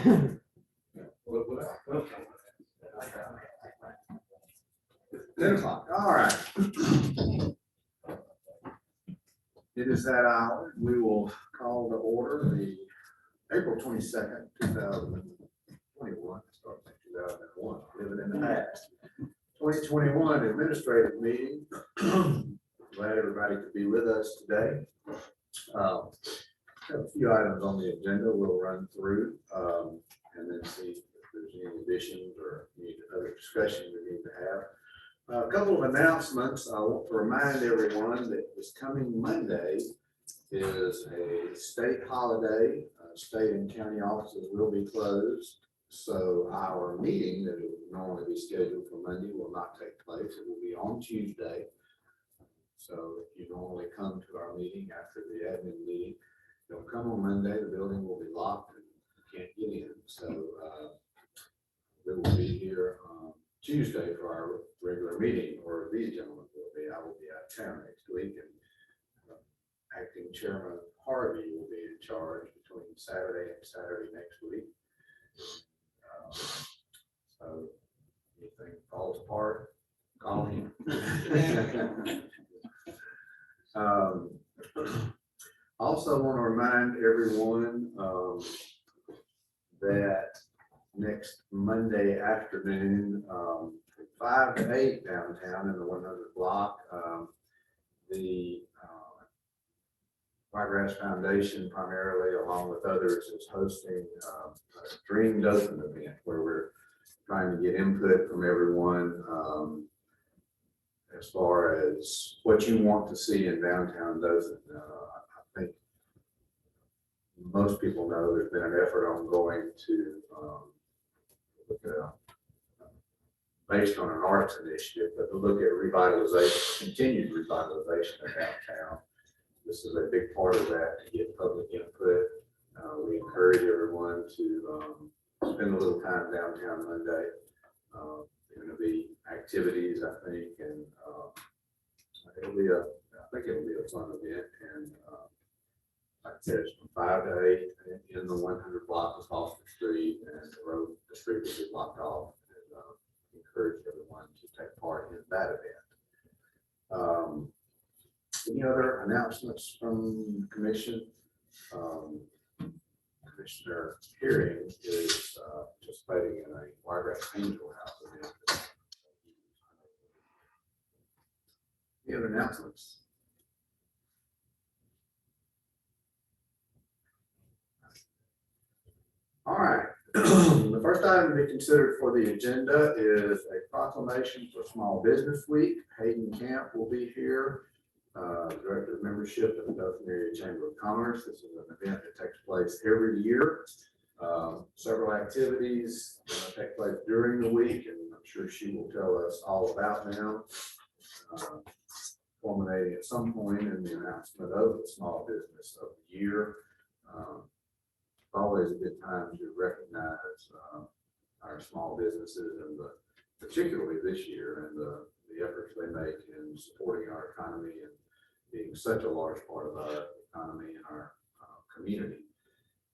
Ten o'clock. All right. It is that hour. We will call to order the April 22nd, 2021. Starting in 2001. Living in the past. 2021 administrative meeting. Glad everybody could be with us today. Have a few items on the agenda we'll run through and then see if there's any additions or any other discussion we need to have. A couple of announcements. I want to remind everyone that this coming Monday is a state holiday. State and county offices will be closed. So our meeting that would normally be scheduled for Monday will not take place. It will be on Tuesday. So if you normally come to our meeting after the admin meeting, don't come on Monday. The building will be locked and you can't get in. So we will be here Tuesday for our regular meeting, or these gentlemen will be. I will be out of town next week, and acting chairman Harvey will be in charge between Saturday and Saturday next week. So anything falls apart, call me. Also want to remind everyone that next Monday afternoon, from 5 to 8 downtown in the 100 block, the Wiregrass Foundation, primarily along with others, is hosting a Dream Dothan event where we're trying to get input from everyone as far as what you want to see in downtown Dothan. I think most people know there's been an effort ongoing to look at, based on an arts initiative, but to look at revitalization, continued revitalization of downtown. This is a big part of that, to get public input. We encourage everyone to spend a little time downtown Monday. There are going to be activities, I think, and I think it'll be a fun event. And like I said, it's from 5 to 8 in the 100 block of Foster Street, and the street will be blocked off. And encourage everyone to take part in that event. Any other announcements from the commission? Commissioner Hearing is participating in a Wiregrass Angel House event. Any other announcements? All right. The first item to be considered for the agenda is a proclamation for Small Business Week. Hayden Camp will be here. Director of Membership in the Dothan Area Chamber of Commerce. This is an event that takes place every year. Several activities take place during the week, and I'm sure she will tell us all about them, culminating at some point in the announcement of the Small Business of the Year. Always a good time to recognize our small businesses, and particularly this year, and the efforts they make in supporting our economy and being such a large part of our economy and our community.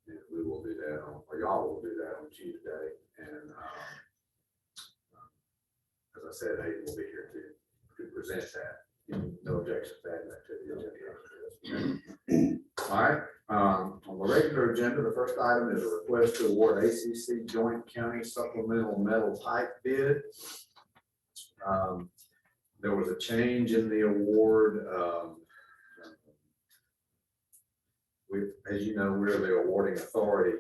And we will do that or y'all will do that on Tuesday. And as I said, Hayden will be here to present that. No objections to add that to the agenda. All right. On the regular agenda, the first item is a request to award ACC Joint County Supplemental Metal Pipe bid. There was a change in the award. As you know, we're the awarding authority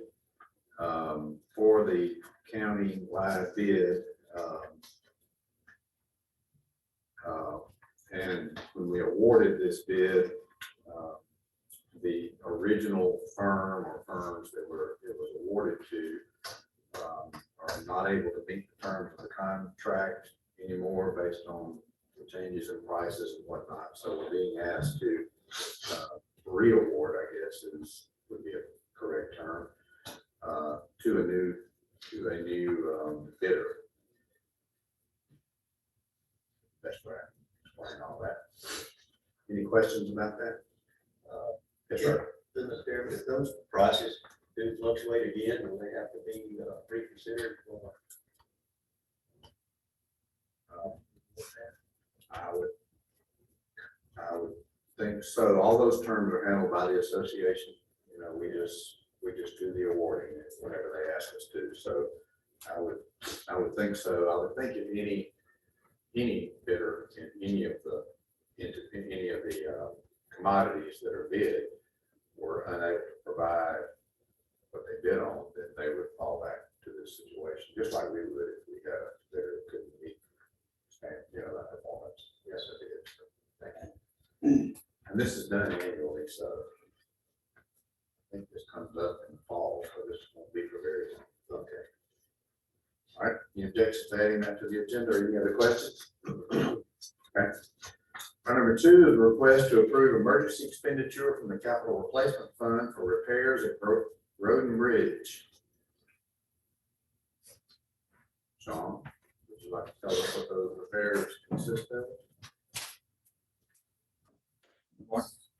for the county-wide bid. And when we awarded this bid, the original firm or firms that it was awarded to are not able to meet the terms of the contract anymore based on the changes in prices and whatnot. So we're being asked to re-award, I guess would be a correct term, to a new bidder. That's right. Explain all that. Any questions about that? Yes, sir. Business there, with those prices, do fluctuate again, or they have to be reconsidered? I would think so. All those terms are handled by the association. You know, we just do the awarding whenever they ask us to. So I would think so. I would think if any bidder in any of the commodities that are bid were unable to provide what they bid on, then they would fall back to this situation, just like we would if we had a bidder who couldn't meet, that performance. Yes, it is. Thank you. And this is done annually, so I think this comes up in the fall, so this won't be for very long. Okay. All right, any objections to adding that to the agenda, or any other questions? Okay. Number 2 is a request to approve emergency expenditure from the capital replacement fund for repairs at Road and Bridge. Sean, would you like to tell us what those repairs consist of?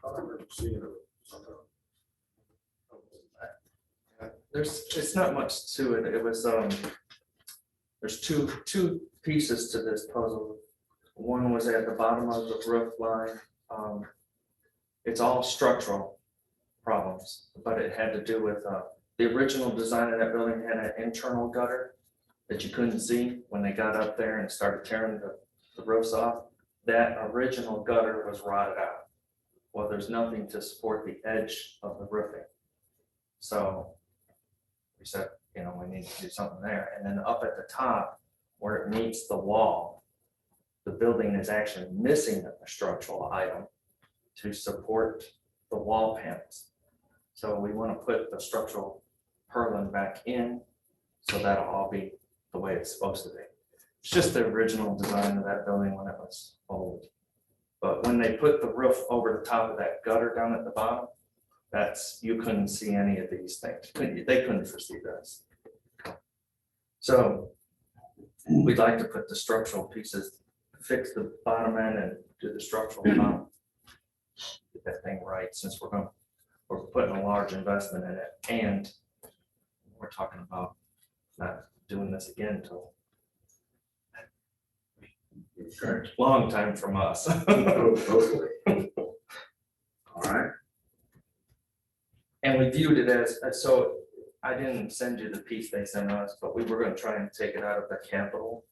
I remember seeing something. It's not much to it. It was there's two pieces to this puzzle. One was at the bottom of the roof line. It's all structural problems, but it had to do with the original design of that building had an internal gutter that you couldn't see when they got up there and started tearing the roofs off. That original gutter was rotted out. Well, there's nothing to support the edge of the roofing. So we said, we need to do something there. And then up at the top where it meets the wall, the building is actually missing a structural item to support the wall panels. So we want to put the structural purlin back in, so that'll all be the way it's supposed to be. It's just the original design of that building when it was old. But when they put the roof over the top of that gutter down at the bottom, you couldn't see any of these things. They couldn't foresee this. So we'd like to put the structural pieces, fix the bottom end and do the structural top. Get that thing right, since we're putting a large investment in it, and we're talking about not doing this again until long time from us. Hopefully. All right. And we viewed it as, so I didn't send you the piece they sent us, but we were going to try and take it out of the capital.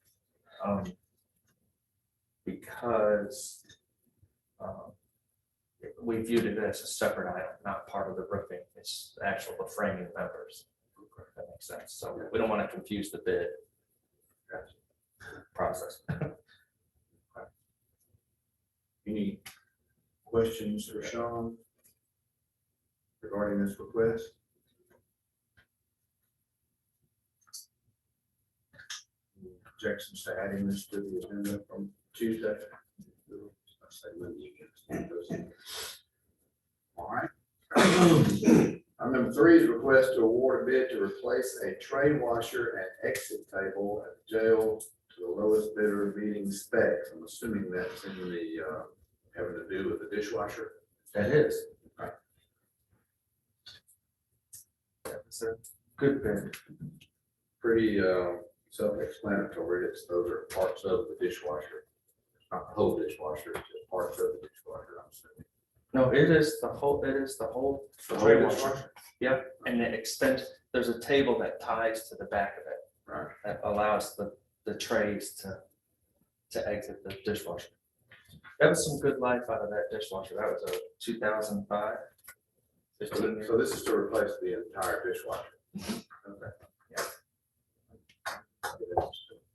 Because we viewed it as a separate item, not part of the roofing. It's actual the framing members. If that makes sense. So we don't want to confuse the bid process. Any questions for Sean regarding this request? Objections to adding this to the agenda from Tuesday? I say Monday. All right. Number 3 is request to award a bid to replace a tray washer and exit table at the jail to the lowest bidder meeting specs. I'm assuming that's in the having to do with the dishwasher. That is. Right. That's a good bid. Pretty self-explanatory. Those are parts of the dishwasher. It's not the whole dishwasher, it's just parts of the dishwasher, I'm assuming. No, it is the whole. It is the whole. The whole dishwasher? Yep, and there's a table that ties to the back of it. Right. That allows the trays to exit the dishwasher. That was some good life out of that dishwasher. That was a 2005. 15 years. So this is to replace the entire dishwasher. Okay. Yeah.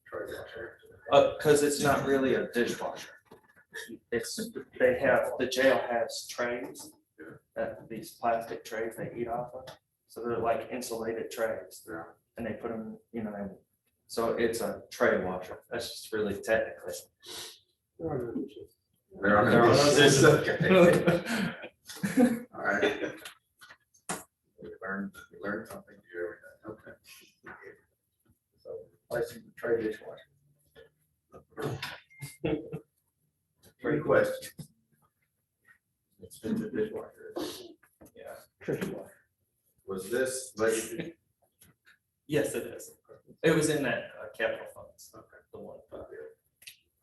Tray washer. Because it's not really a dishwasher. The jail has trays, these plastic trays they eat off of. So they're like insulated trays. Yeah. And they put them, so it's a tray washer. That's just really technically. There are no dishes. Okay. All right. We learned something new every day. Okay. So replacing the tray dishwasher. 3 questions. Expensive dishwasher. Yeah. Dishwasher. Was this budgeted? Yes, it is. It was in that capital funds. Okay. The one. All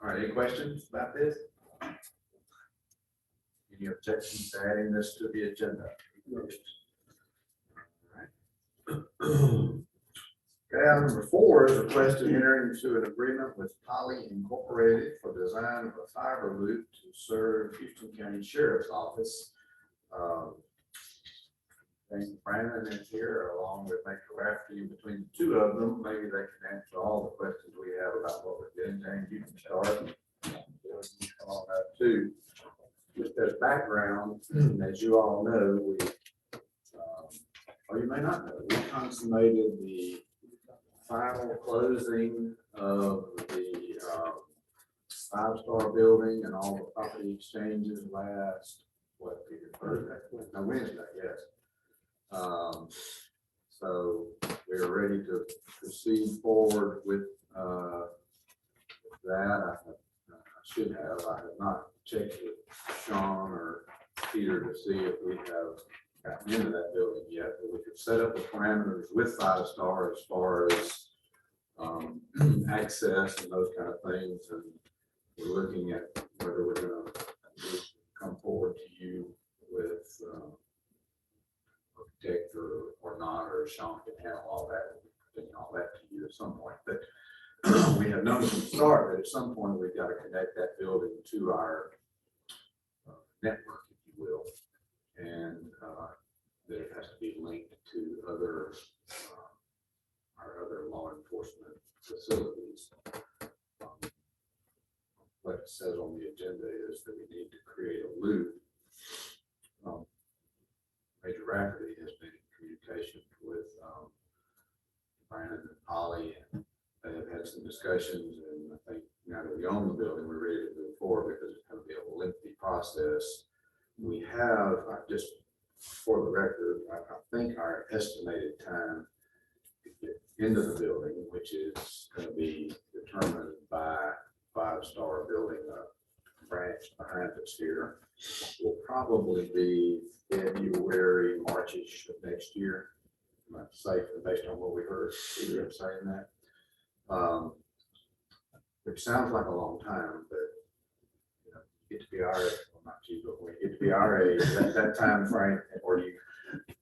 right, any questions about this? Any objections to adding this to the agenda? All right. Okay, item number 4 is request to enter into an agreement with Poly Incorporated for design of a fiber loop to serve Houston County Sheriff's Office. Thank Brandon is here along with Mr. Rafferty. Between the two of them, maybe they can answer all the questions we have about what we're doing. James, you can start. Come on up too. Just as background, as you all know, we, or you may not know, we consummated the final closing of the 5-star building and all the property exchanges last, what, Thursday? No, Wednesday, yes. So we're ready to proceed forward with that. I should have. I have not checked with Sean or Peter to see if we have gotten into that building yet, but we could set up the parameters with 5-star as far as access and those kind of things. And we're looking at whether we're going to come forward to you with architect or not, or Sean can handle all that, and all that to you at some point. But we have known from the start that at some point we've got to connect that building to our network, if you will, and that it has to be linked to other our other law enforcement facilities. What it says on the agenda is that we need to create a loop. Major Rafferty has been in communication with Brandon and Polly, and they have had some discussions, and I think now that we own the building, we're ready to move forward because it's going to be a lengthy process. We have, just for the record, I think our estimated time to get into the building, which is going to be determined by 5-star building a branch behind us here, will probably be February, Marchish of next year. I'm not safe based on what we heard Peter saying that. Which sounds like a long time, but you know, get to be our age, well, not you, but when you get to be our age, that time frame,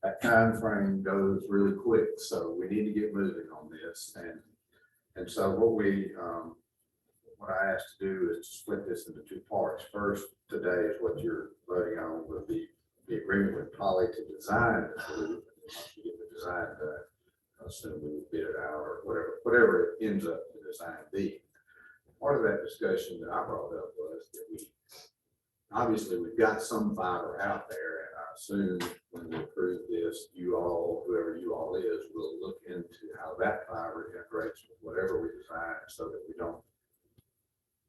that time frame goes really quick. So we need to get moving on this, and so what I asked to do is to split this into 2 parts. First, today is what you're voting on with the agreement with Poly to design the loop. Once you get the design done, I assume we will bid it out or whatever it ends up the design being. Part of that discussion that I brought up was that we've got some fiber out there, and I assume when we approve this, you all, whoever you all is, will look into how that fiber integrates with whatever we design so that we don't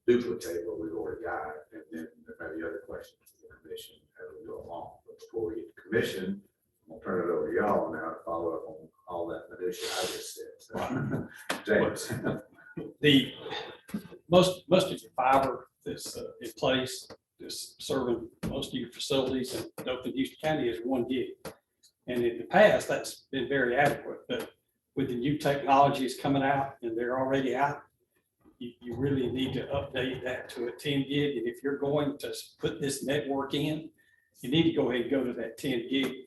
duplicate what we've already got. And then there may be other questions to the commission as we go along. But before we get to commission, I'm gonna turn it over to y'all now to follow up on all that minutia I just said. So, James. The most of your fiber that's in place, that's serving most of your facilities in Dothan, Houston County is 1 gig. And in the past, that's been very adequate, but with the new technologies coming out and they're already out, you really need to update that to a 10 gig. And if you're going to put this network in, you need to go ahead and go to that 10 gig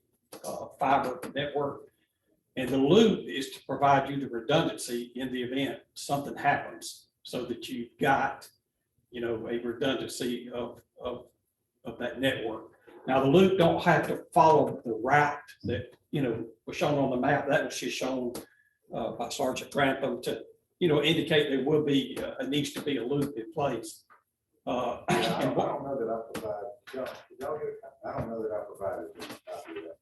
fiber network. And the loop is to provide you the redundancy in the event something happens, so that you've got, you know, a redundancy of that network. Now, the loop don't have to follow the route that, you know, was shown on the map. That was just shown by Sergeant Grantham to, you know, indicate there will be, needs to be a loop in place. I don't know that I provided, I don't know that I provided a copy of that.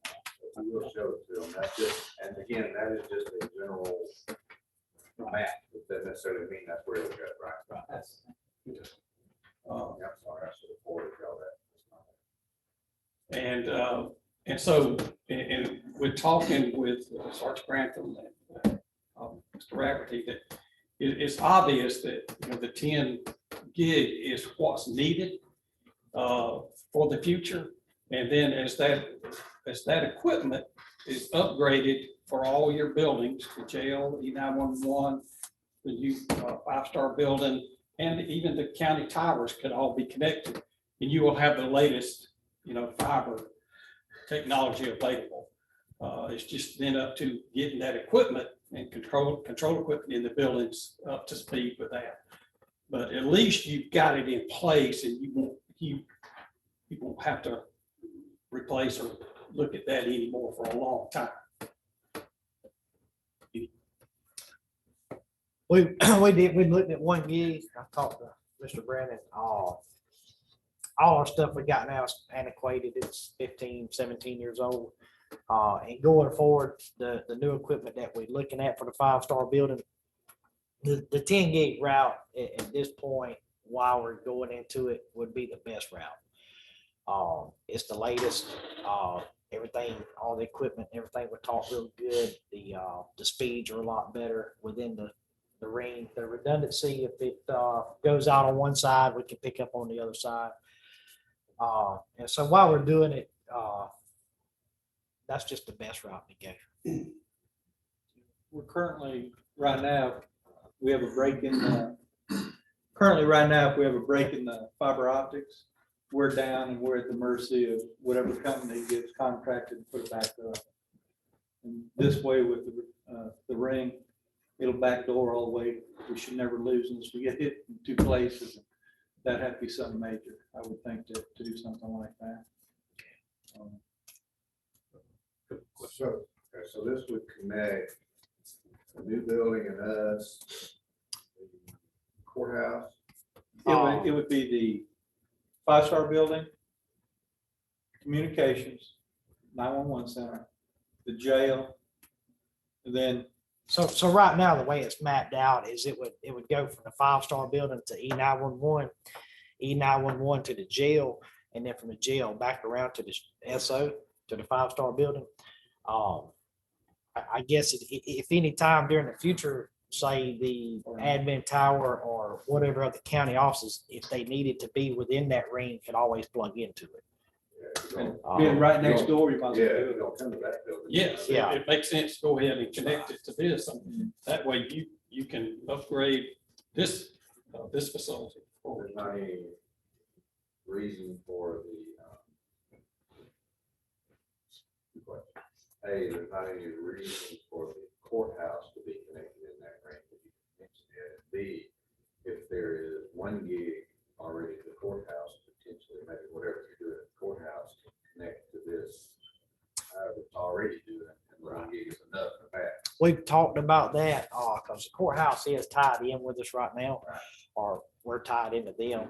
I will show it to them. That's just, and again, that is just a general map. It doesn't necessarily mean that's where we go, right? That's. I'm sorry, I should have forwarded y'all that. And so, and we're talking with Sergeant Grantham and Mr. Rafferty that it's obvious that, you know, the 10 gig is what's needed for the future. And then as that equipment is upgraded for all your buildings, the jail, E911, the new five-star building, and even the county towers could all be connected. And you will have the latest, fiber technology available. It's just then up to getting that equipment and control equipment in the buildings up to speed with that. But at least you've got it in place, and you won't have to replace or look at that anymore for a long time. We looked at 1 gig. I talked to Mr. Brandon. All our stuff we got now is antiquated. It's 15, 17 years old. And going forward, the new equipment that we're looking at for the five-star building, the 10 gig route at this point, while we're going into it, would be the best route. It's the latest, everything, all the equipment, everything would talk real good. The speeds are a lot better within the ring. The redundancy, if it goes out on one side, we can pick up on the other side. And so while we're doing it, that's just the best route to go. We're currently, right now, we have a break in the, if we have a break in the fiber optics, we're down and we're at the mercy of whatever company gets contracted to put it back up. And this way with the ring, it'll backdoor all the way. We should never lose unless we get hit in two places. That'd have to be something major, I would think, to do something like that. So this would connect the new building and us, the courthouse. It would be the five-star building, communications, 911 center, the jail, and then So right now, the way it's mapped out is it would go from the five-star building to E911, E911 to the jail, and then from the jail back around to the SO, to the five-star building. I guess if any time during the future, say the admin tower or whatever other county offices, if they needed to be within that ring, could always plug into it. and being right next door, you might as Yeah, well do you it. don't come to that building. Yes, Yeah. it makes sense to go ahead and connect it to this. And that way you can upgrade this facility. There's not any reason for there's not any reason for the courthouse to be connected in that range. B, if there is 1 gig already to the courthouse, potentially maybe whatever you're doing at the courthouse can connect to this. It's already doing, and 1 gig is enough for that. We've talked about that, because the courthouse is tied in with us right now, or we're tied into them.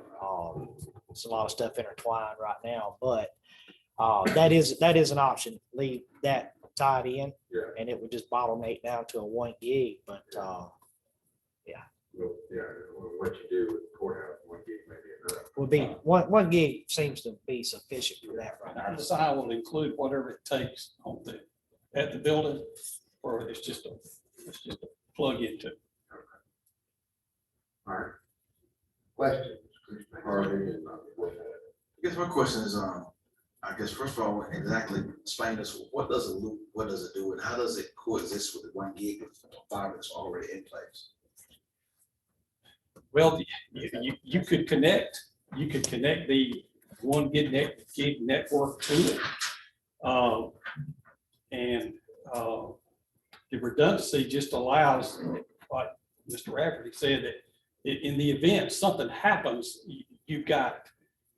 It's a lot of stuff intertwined right now, but that is an option. Leave that tied in, Yeah. and it would just bottleneck down to a 1 gig, but Well, yeah, what you do with the courthouse, 1 gig may be enough. would be one gig seems to be sufficient for that right And our now. design will include whatever it takes at the building, or it's just a plug into. All right. Questions, Commissioner Harvey and I guess my question is, I guess first of all, exactly explain this, what does a loop, what does it do, and how does it coexist with the 1 gig of fiber that's already in place? Well, you could connect the 1 gig network to it. And the redundancy just allows, like Mr. Rafferty said, that in the event something happens, you've got,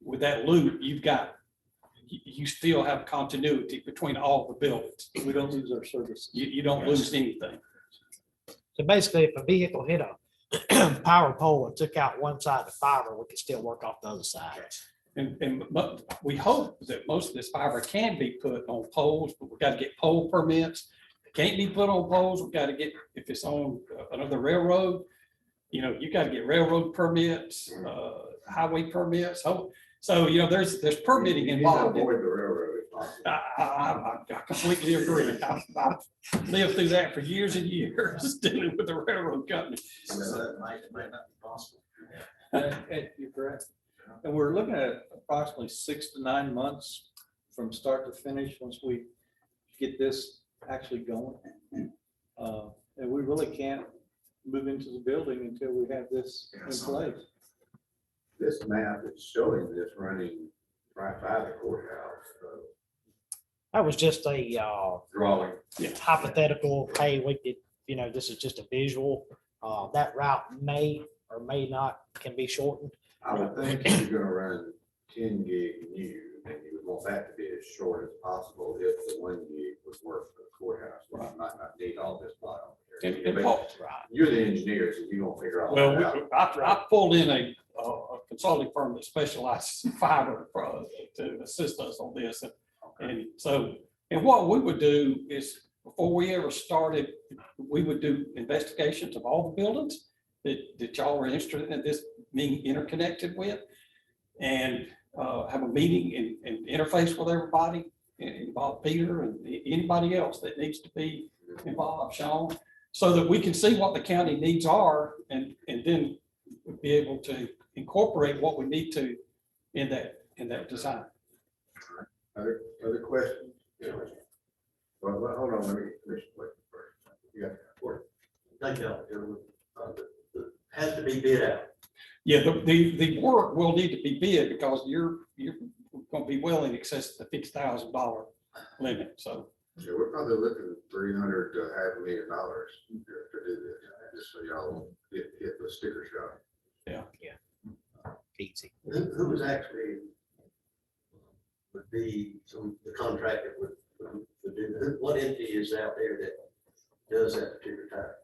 with that loop, you still have continuity between all the buildings. We don't lose our service. You don't lose anything. So basically, if a vehicle hit a power pole and took out one side of the fiber, we could still work off the other side. But we hope that most of this fiber can be put on poles, but we've got to get pole permits. It can't be put on poles. We've got to get, if it's on another railroad, you got to get railroad permits, highway permits. So, there's permitting involved. Avoid the railroad if possible. I completely agree. I've lived through that for years and years, dealing with the railroad company. So that might not be possible. And you're correct. And we're looking at approximately 6 to 9 months from start to finish, once we get this actually going. And we really can't move into the building until we have this in place. This map is showing this running right by the courthouse, That was just a drawing. hypothetical, hey, we could, this is just a visual. That route may or may not can be shortened. I would think if you're gonna run 10 gig new, then you would want that to be as short as possible if the 1 gig would work for the courthouse. You might not need all this plot on here. And Paul, You're the engineers, and you gonna figure all well, that out. I pulled in a consulting firm that specializes in fiber to assist us on this. And so, and what we would do is, before we ever started, we would do investigations of all the buildings that y'all were interested in this being interconnected with, and have a meeting and interface with everybody, and involve Peter and anybody else that needs to be involved, Sean, so that we can see what the county needs are, and then be able to incorporate what we need to in that design. Other questions? Well, hold on, let me get Commissioner Blake first. You got the Thank y'all, gentlemen. Has to be bid out. Yeah, the work will need to be bid because you're gonna be well in excess of the $50,000 limit, so. Yeah, we're probably looking at $300,000 to $500,000 to do this, just so y'all get the sticker shock. Easy. Who was actually would be the contractor would do that? What entity is out there that does that particular type?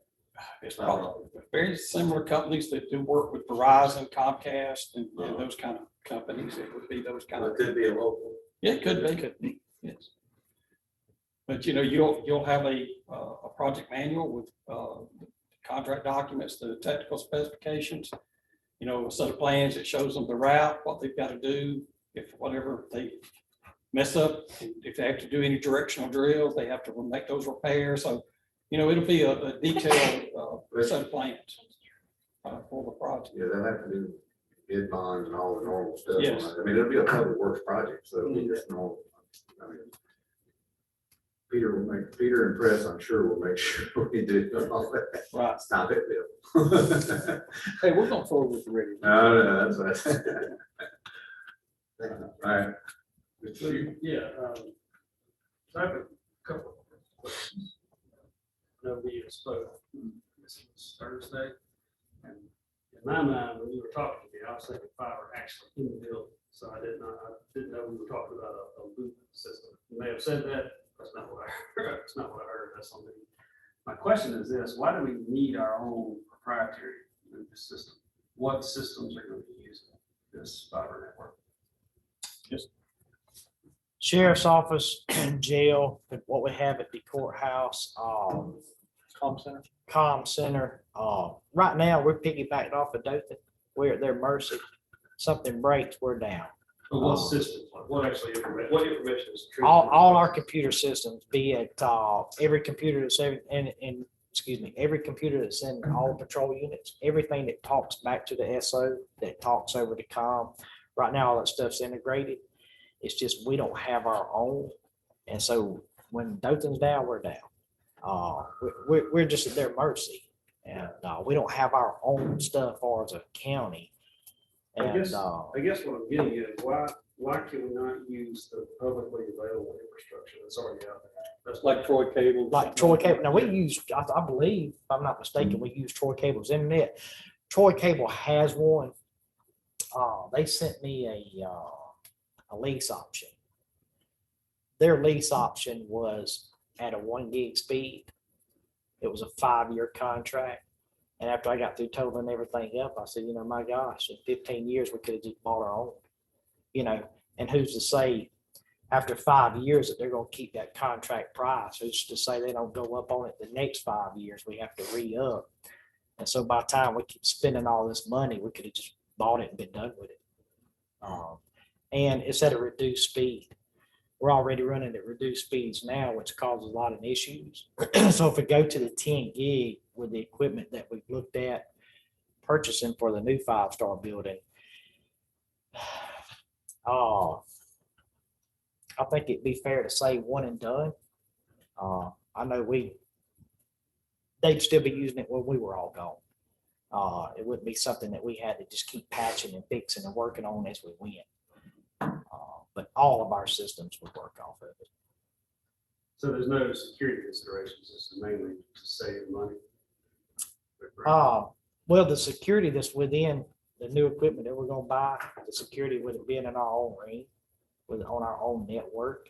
It's probably very similar companies that do work with Verizon, Comcast, and those kind of companies. It would be those kind Or of. it could be a local. Yeah, it could be, yes. But you'll have a project manual with contract documents, the technical specifications, a set of plans that shows them the route, what they've got to do, if whatever they mess up, if they have to do any directional drills, they have to make those repairs. So, it'll be a detailed set of plans for the project. Yeah, they'll have to do bid bonds and all the normal stuff. Yes. I mean, it'll be a public works project, so it'll be just normal. I mean, Peter and Press, I'm sure will make sure we do all that. Right. Stop it, Bill. Hey, we're going forward with the ready. No, that's right. All right. So, yeah, so I have a couple of questions. I know we spoke, this was Thursday, and in my mind, when you were talking to me, I was thinking fiber actually in the building. So I didn't know we were talking about a loop system. You may have said that, that's not what I heard, that's not what I heard, that's on me. My question is this: why do we need our own proprietary loop system? What systems are going to be using this fiber network? Sheriff's office, jail, what we have at the courthouse, comm center. Right now, we're piggybacked off of Dothan. We're at their mercy. Something breaks, we're down. But what systems, like what actually, what information is? All our computer systems, be it every computer that's every computer that's in all patrol units, everything that talks back to the SO, that talks over to comm. Right now, all that stuff's integrated. It's just we don't have our own, and so when Dothan's down, we're down. We're just at their mercy, and we don't have our own stuff or as a county. I And guess what I'm getting at is why can we not use the publicly available infrastructure that's already out there? That's Like Troy Cable. like Troy Cable, now we use, I believe, if I'm not mistaken, we use Troy Cable's internet. Troy Cable has one. They sent me a lease option. Their lease option was at a 1 gig speed. It was a 5-year contract. And after I got through totaling everything up, I said, my gosh, in 15 years, we could have just bought our own, and who's to say after 5 years that they're going to keep that contract price? Who's to say they don't go up on it the next 5 years? We have to re-up. And so by the time we keep spending all this money, we could have just bought it and been done with it. And it's at a reduced speed. We're already running at reduced speeds now, which causes a lot of issues. So if we go to the 10 gig with the equipment that we've looked at purchasing for the new 5-star building, I think it'd be fair to say one and done. I know they'd still be using it when we were all gone. It wouldn't be something that we had to just keep patching and fixing and working on as we went. But all of our systems would work off of it. So there's no security considerations, it's mainly to save money. Well, the security that's within the new equipment that we're gonna buy, the security with it being in our own ring, on our own network.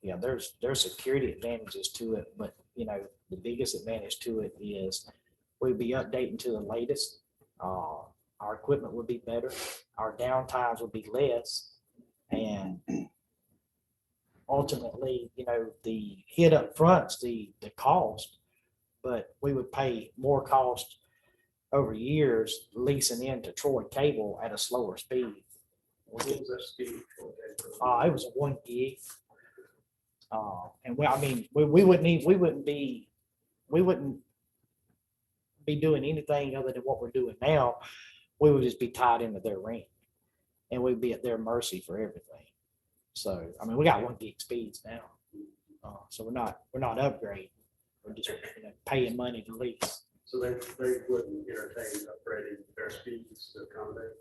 Yeah, there's security advantages to it, but the biggest advantage to it is we'd be updating to the latest. Our equipment would be better, our downtimes would be less, and ultimately, the hit up front's the cost, but we would pay more cost over years leasing into Troy Cable at a slower speed. What was that speed? It was a 1 gig. And we wouldn't be doing anything other than what we're doing now. We would just be tied into their ring, and we'd be at their mercy for everything. So, we got 1 gig speeds now. So we're not upgrading. We're just paying money to lease. So they wouldn't entertain upgrading their speeds to accommodate?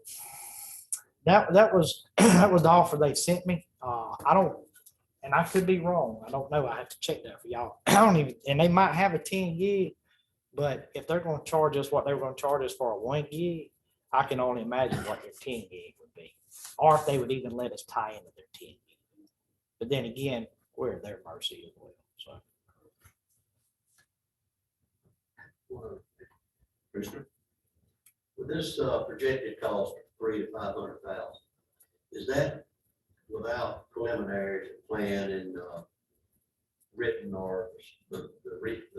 That was the offer they sent me. And I could be wrong. I don't know. I have to check that for y'all. And they might have a 10 gig, but if they're going to charge us what they were going to charge us for a 1 gig, I can only imagine what their 10 gig would be, or if they would even let us tie into their 10 gig. But then again, we're at their mercy as well. So. Commissioner? With this projected cost of 300,000 to 500,000, is that without preliminary plan and written, or the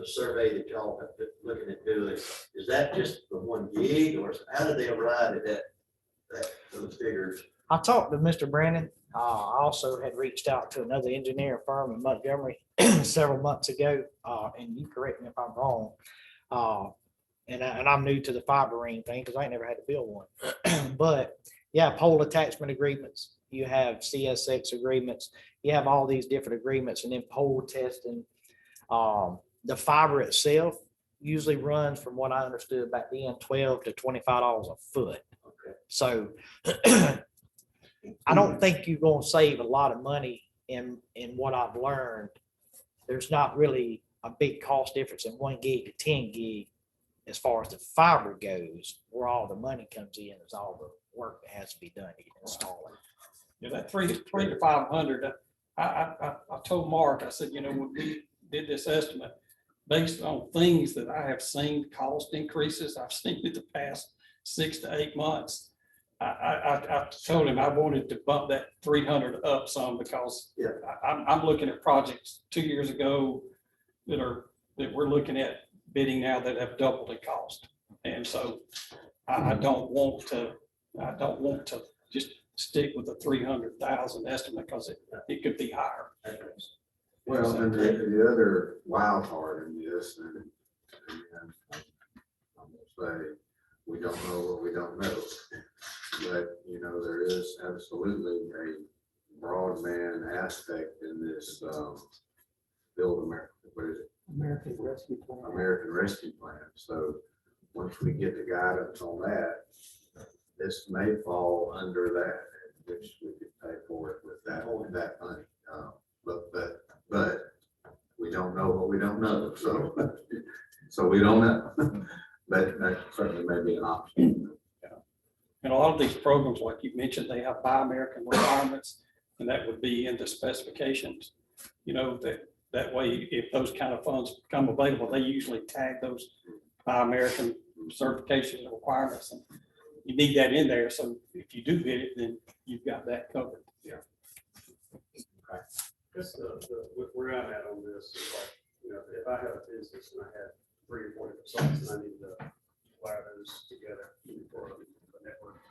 survey that y'all have been looking at doing? Is that just the 1 gig, or how did they arrive at those figures? I talked to Mr. Brandon. I also had reached out to another engineering firm in Montgomery several months ago, and you correct me if I'm wrong. And I'm new to the fiber ring thing because I ain't never had to build one. But yeah, pole attachment agreements, you have CSX agreements, you have all these different agreements, and then pole testing. The fiber itself usually runs, from what I understood back then, $12 to $25 a foot. Okay. So I don't think you're going to save a lot of money in what I've learned. There's not really a big cost difference in 1 gig to 10 gig as far as the fiber goes. Where all the money comes in is all the work that has to be done to get installed. Yeah, that three to 500, I told Mark, I said, when we did this estimate, based on things that I have seen, cost increases I've seen in the past 6 to 8 months, I told him I wanted to bump that 300 up some, because I'm looking at projects 2 years ago that we're looking at bidding now that have doubled in cost. And so I don't want to just stick with the 300,000 estimate, because it could be higher. Well, and the other wild card in this, and I'm gonna say, we don't know what we don't know. But, there is absolutely a broadband aspect in this Build America, what is it? American Rescue Plan. American Rescue Plan. So once we get the guidance on that, this may fall under that, which we could pay for it with that money. But we don't know what we don't know, so we don't know. But that certainly may be an option. And a lot of these programs, like you mentioned, they have Buy American requirements, and that would be in the specifications. That way, if those kind of funds become available, they usually tag those Buy American certification requirements, and you need that in there. So if you do bid it, then you've got that covered. Yeah. I guess where I'm at on this is like, if I have a business and I have 3 or 4 different sites and I need to wire those together for a network,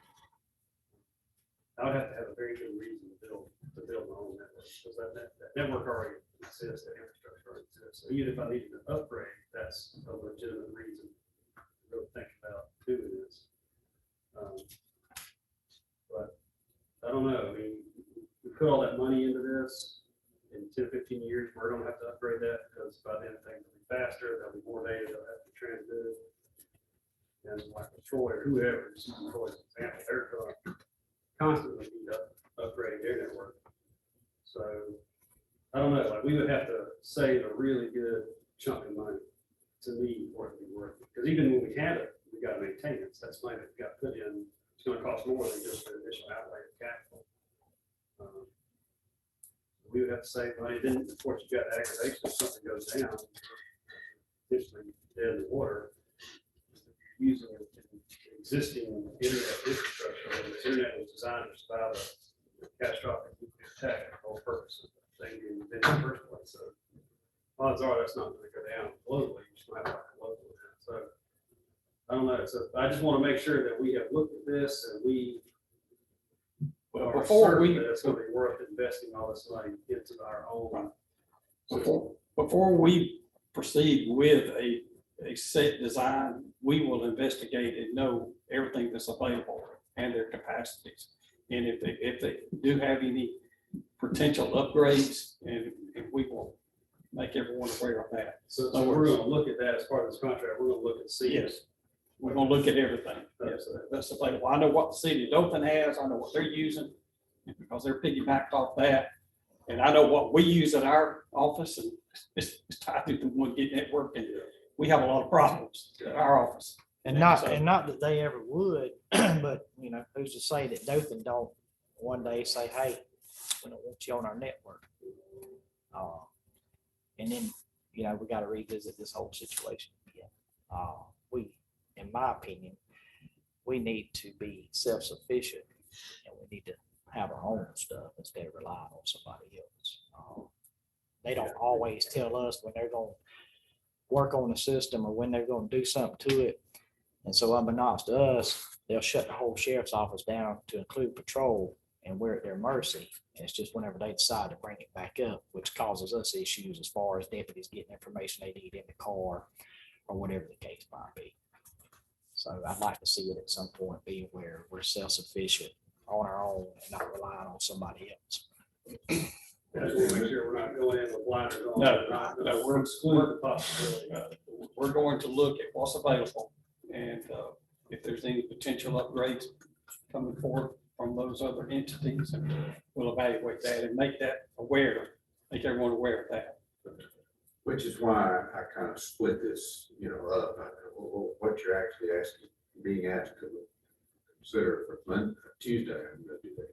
I would have to have a very good reason to build my own network, because that network already exists, that infrastructure already exists. So even if I needed to upgrade, that's a legitimate reason to really think about doing this. But I don't know. We put all that money into this, and 10, 15 years, we're gonna have to upgrade that, because by then things will be faster, there'll be more data they'll have to transmit. And like Troy or whoever, just using Troy's example, they're gonna constantly be upgrading their network. So, I don't know, like, we would have to save a really good chunk of money to me for it to be worth it. Because even when we have it, we gotta maintain it. So that's money that got put in. It's gonna cost more than just the additional outlay of capital. We would have to save money. Then, of course, you got aggravation. If something goes down, potentially dead in the water. Using existing internet infrastructure, when the internet was designed to survive a catastrophic nuclear attack, the whole purpose of the thing being invented in the first place. So odds are that's not going to go down globally. You just might have to locally. So I don't know. So I just want to make sure that we have looked at this and we are Before certain we, that it's going to be worth investing all this money into our own. before we proceed with a set design, we will investigate and know everything that's available and their capacities. And if they do have any potential upgrades, and we will make everyone aware of that. So we're going to look at that as part of this contract. We're going to look and see. Yes, we're gonna look at everything. Yes, that's available. I know what the city of Dothan has, I know what they're using, because they're piggybacked off that. And I know what we use at our office, and it's tied to the one getting it working. We have a lot of problems at our office. And not that they ever would, but you know, who's to say that Dothan don't one day say, hey, we don't want you on our network. And then, you know, we got to revisit this whole situation again. In my opinion, we need to be self-sufficient, and we need to have our own stuff instead of relying on somebody else. They don't always tell us when they're going to work on the system or when they're going to do something to it. And so unbeknownst to us, they'll shut the whole sheriff's office down to include patrol, and we're at their mercy. And it's just whenever they decide to bring it back up, which causes us issues as far as deputies getting information they need in the car or whatever the case might be. So I'd like to see it at some point be where we're self-sufficient on our own and not relying on somebody else. I just want to make sure we're not going in with blinders on. No, We're excluding the possibility. We're going to look at what's available, and if there's any potential upgrades coming forward from those other entities, and we'll evaluate that and make everyone aware of that. Which is why I kind of split this, up. What you're actually being asked to consider for Tuesday, I'm gonna do that,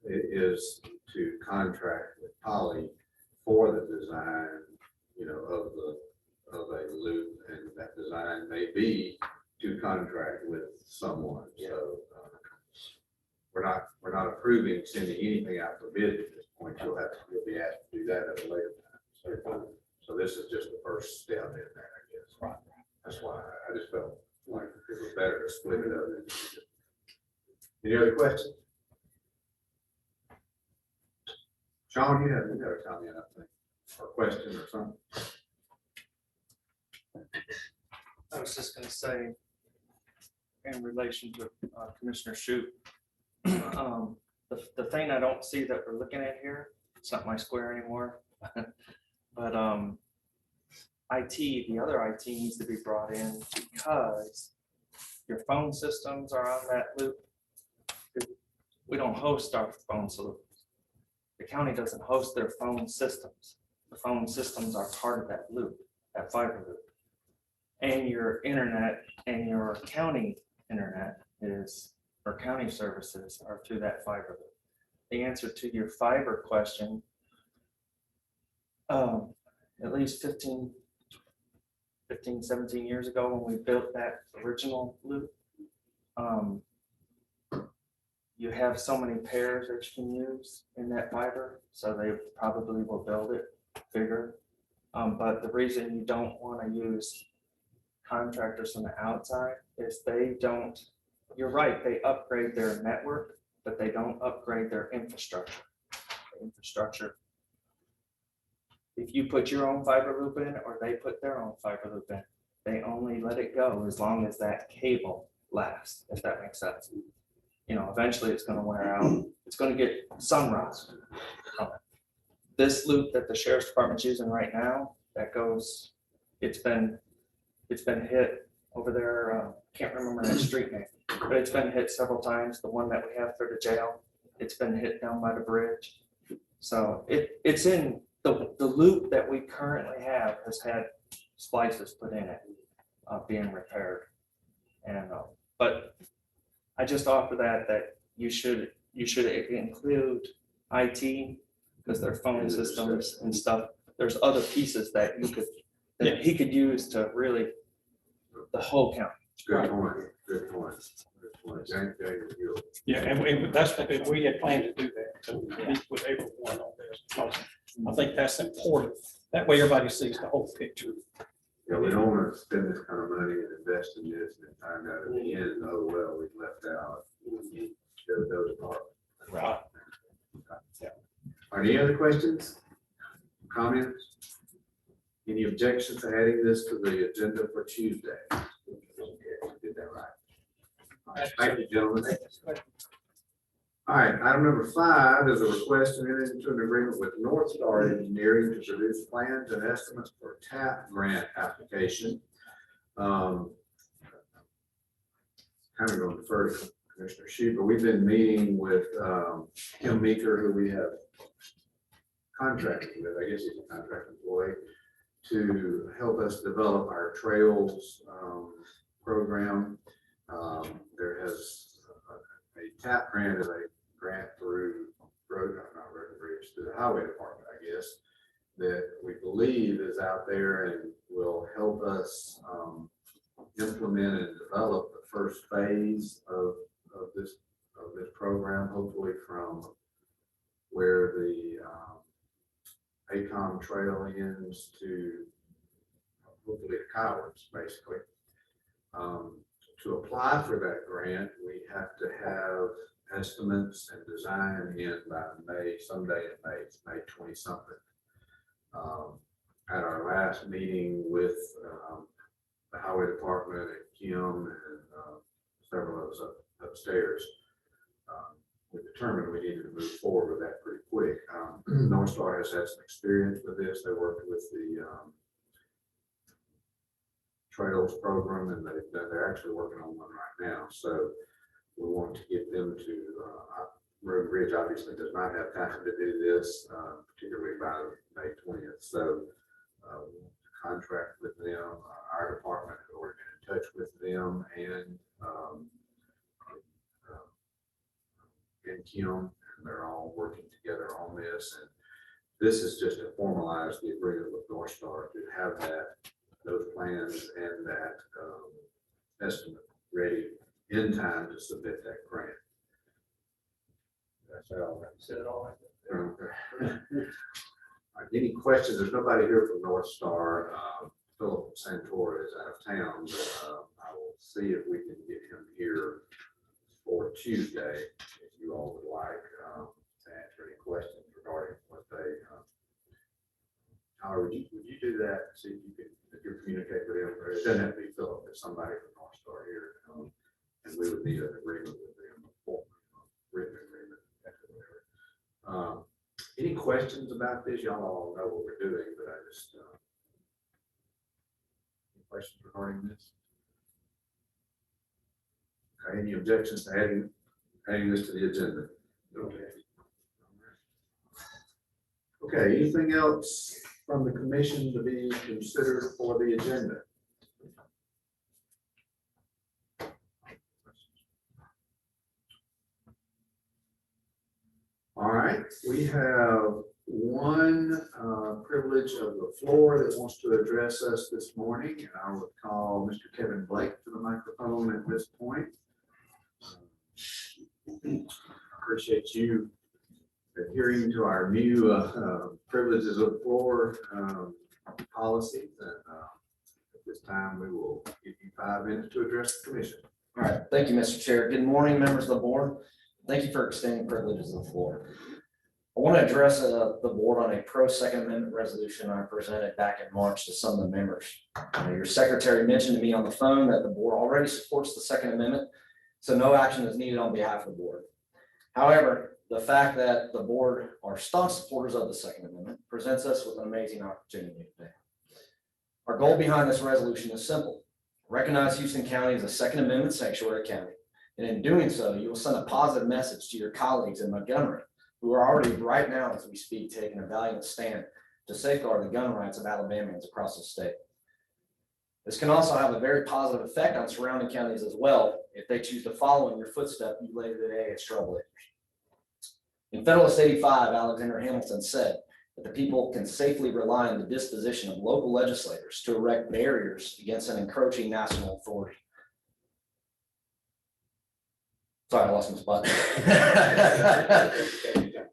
is to contract with Poly for the design, of a loop, and that design may be to contract with someone. So we're not approving sending anything out for bid at this point. You'll be asked to do that at a later time. So this is just the first step in that, I guess. Right. That's why I just felt like it was better to split it up. Any other questions? Sean, you have a comment, I think, or question or something? I was just gonna say, in relation to Commissioner Shute, the thing I don't see that we're looking at here, it's not my square anymore, but IT, the other IT needs to be brought in because your phone systems are on that loop. We don't host our phone solutions. The county doesn't host their phone systems. The phone systems are part of that loop, that fiber loop. And your internet and your county internet or county services are through that fiber loop. The answer to your fiber question, at least 17 years ago when we built that original loop, you have so many pairs that you can use in that fiber, so they probably will build it bigger. But the reason you don't want to use contractors from the outside is they don't, you're right, they upgrade their network, but they don't upgrade their infrastructure. The infrastructure, if you put your own fiber loop in or they put their own fiber loop in, they only let it go as long as that cable lasts, if that makes sense. Eventually it's going to wear out. It's going to get sunrise from it. this loop that the sheriff's department's using right now, that goes, it's been hit over there, can't remember that street name, but it's been hit several times. The one that we have for the jail, it's been hit down by the bridge. So it's in, the loop that we currently have has had splices put in it, being repaired. And, but I just offer that you should include IT, because their phone systems and stuff, there's other pieces that he could use to really, the whole county. Good point, good point. Good point. James, you. Yeah, and that's, we had planned to do that, to meet with everyone on this, because I think that's important. That way everybody sees the whole picture. Yeah, we don't want to spend this kind of money and invest in this and then find out at the end, oh, well, we've left out those parts. Right. Yeah. Are there any other questions, comments? Any objections to adding this to the agenda for Tuesday? Okay, did that right. All right, thank you, gentlemen. All right, item number 5 is a request to enter into an agreement with North Star Engineering to produce plans and estimates for TAP grant application. Kind of going to defer to Commissioner Shue, but we've been meeting with Kim Meeker, who we have contracted with, I guess he's a contract employee, to help us develop our trails program. There has a TAP grant is a grant through through the highway department, I guess, that we believe is out there and will help us implement and develop the first phase of this program, hopefully from where the ACOM trail ends to hopefully the Cowards, basically. To apply for that grant, we have to have estimates and design in by May, someday in May 20 something. At our last meeting with the highway department and Kim and several of us upstairs, we determined we needed to move forward with that pretty quick. North Star has had some experience with this. They worked with the Trails program, and they're actually working on one right now. So we want to get them to, Road and Bridge obviously does not have time to do this, particularly by May 20th. So contract with them, our department has already been in touch with them, and Kim, and they're all working together on this. And this is just to formalize the agreement with North Star to have those plans and that estimate ready in time to submit that grant. That's all right. Said it all right. Any questions? There's nobody here from North Star. Philip Santora is out of town, but I will see if we can get him here for Tuesday, if you all would like to answer any questions regarding what they. Howard, would you do that? See if you can, if you communicate with him, or it doesn't have to be Philip, it's somebody from North Star here, and we would need an agreement with them, written agreement, whatever. Any questions about this? Y'all all know what we're doing, but I just any questions regarding this? Okay, any objections to adding this to the agenda? Okay. Okay, anything else from the commission to be considered for the agenda? All right, we have one privilege of the floor that wants to address us this morning, and I would call Mr. Kevin Blake to the microphone at this point. Appreciate you adhering to our new privileges of the floor policies, and at this time we will give you 5 minutes to address the commission. All right, thank you, Mr. Chair. Good morning, members of the board. Thank you for extending privileges of the floor. I want to address the board on a pro Second Amendment resolution I presented back in March to some of the members. Your secretary mentioned to me on the phone that the board already supports the Second Amendment, so no action is needed on behalf of the board. However, the fact that the board are staunch supporters of the Second Amendment presents us with an amazing opportunity today. Our goal behind this resolution is simple. Recognize Houston County as a Second Amendment sanctuary county. And in doing so, you will send a positive message to your colleagues in Montgomery, who are already right now, as we speak, taking a valiant stand to safeguard the gun rights of Alabamians across the state. This can also have a very positive effect on surrounding counties as well if they choose to follow in your footsteps you later today as trailblazers. In Federalist 85, Alexander Hamilton said that the people can safely rely on the disposition of local legislators to erect barriers against an encroaching national authority. Sorry, I lost my spot.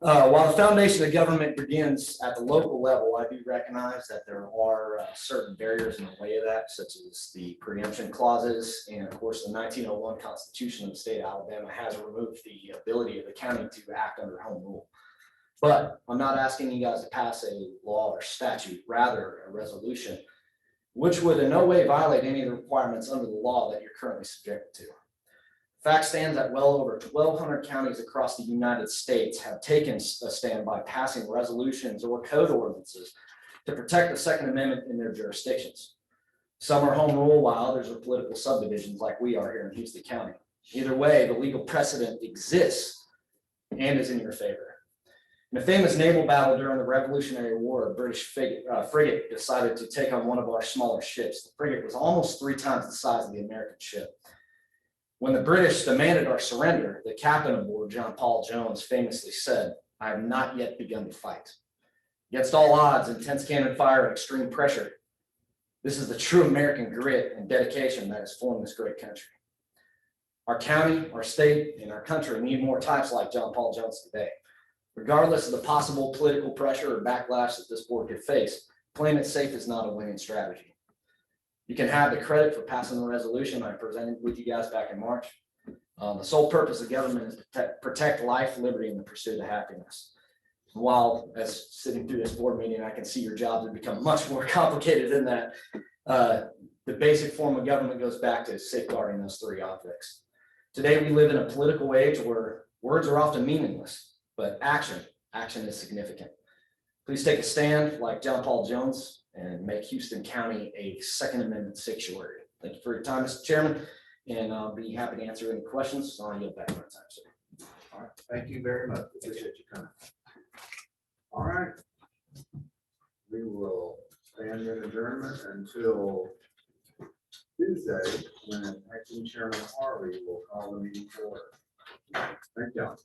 While the foundation of government begins at the local level, I do recognize that there are certain barriers in the way of that, such as the preemption clauses. And of course, the 1901 Constitution of the state of Alabama has removed the ability of the county to act under home rule. But I'm not asking you guys to pass a law or statute, rather a resolution, which would in no way violate any of the requirements under the law that you're currently subjected to. Fact stands that well over 1,200 counties across the United States have taken a stand by passing resolutions or code ordinances to protect the Second Amendment in their jurisdictions. Some are home rule while others are political subdivisions like we are here in Houston County. Either way, the legal precedent exists and is in your favor. In a famous naval battle during the Revolutionary War, a British frigate decided to take on one of our smaller ships. The frigate was almost 3 times the size of the American ship. When the British demanded our surrender, the captain aboard, John Paul Jones, famously said, "I have not yet begun to fight." Against all odds, intense cannon fire and extreme pressure, this is the true American grit and dedication that has formed this great country. Our county, our state, and our country need more types like John Paul Jones today. Regardless of the possible political pressure or backlash that this board could face, playing it safe is not a winning strategy. You can have the credit for passing the resolution I presented with you guys back in March. The sole purpose of government is to protect life, liberty, and the pursuit of happiness. While as sitting through this board meeting, I can see your jobs have become much more complicated than that. The basic form of government goes back to safeguarding those 3 objects. Today, we live in a political age where words are often meaningless, but action is significant. Please take a stand like John Paul Jones and make Houston County a Second Amendment sanctuary. Thank you for your time, Mr. Chairman, and I'll be happy to answer any questions. I'll yield back my time, sir. All right, thank you very much. Appreciate you coming. All right. We will stand in adjournment until Tuesday, when Acting Chairman Harvey will call the meeting to order. Thank you.